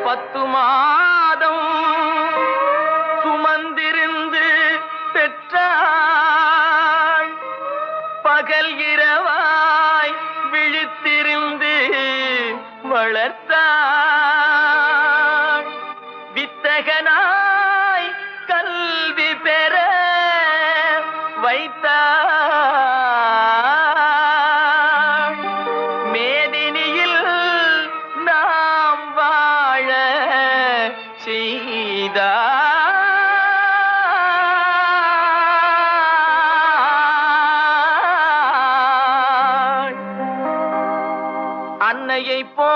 10 மாதம் சுமந்திருந்து பெற்றாள். பகல் இரவாய் விழித்திருந்து வளர்த்தாள். வித்தகனாய் கல்வி பெற வைத்தாள். மேதினியில் நாம் வாழ செய்தாள். அன்னையை போ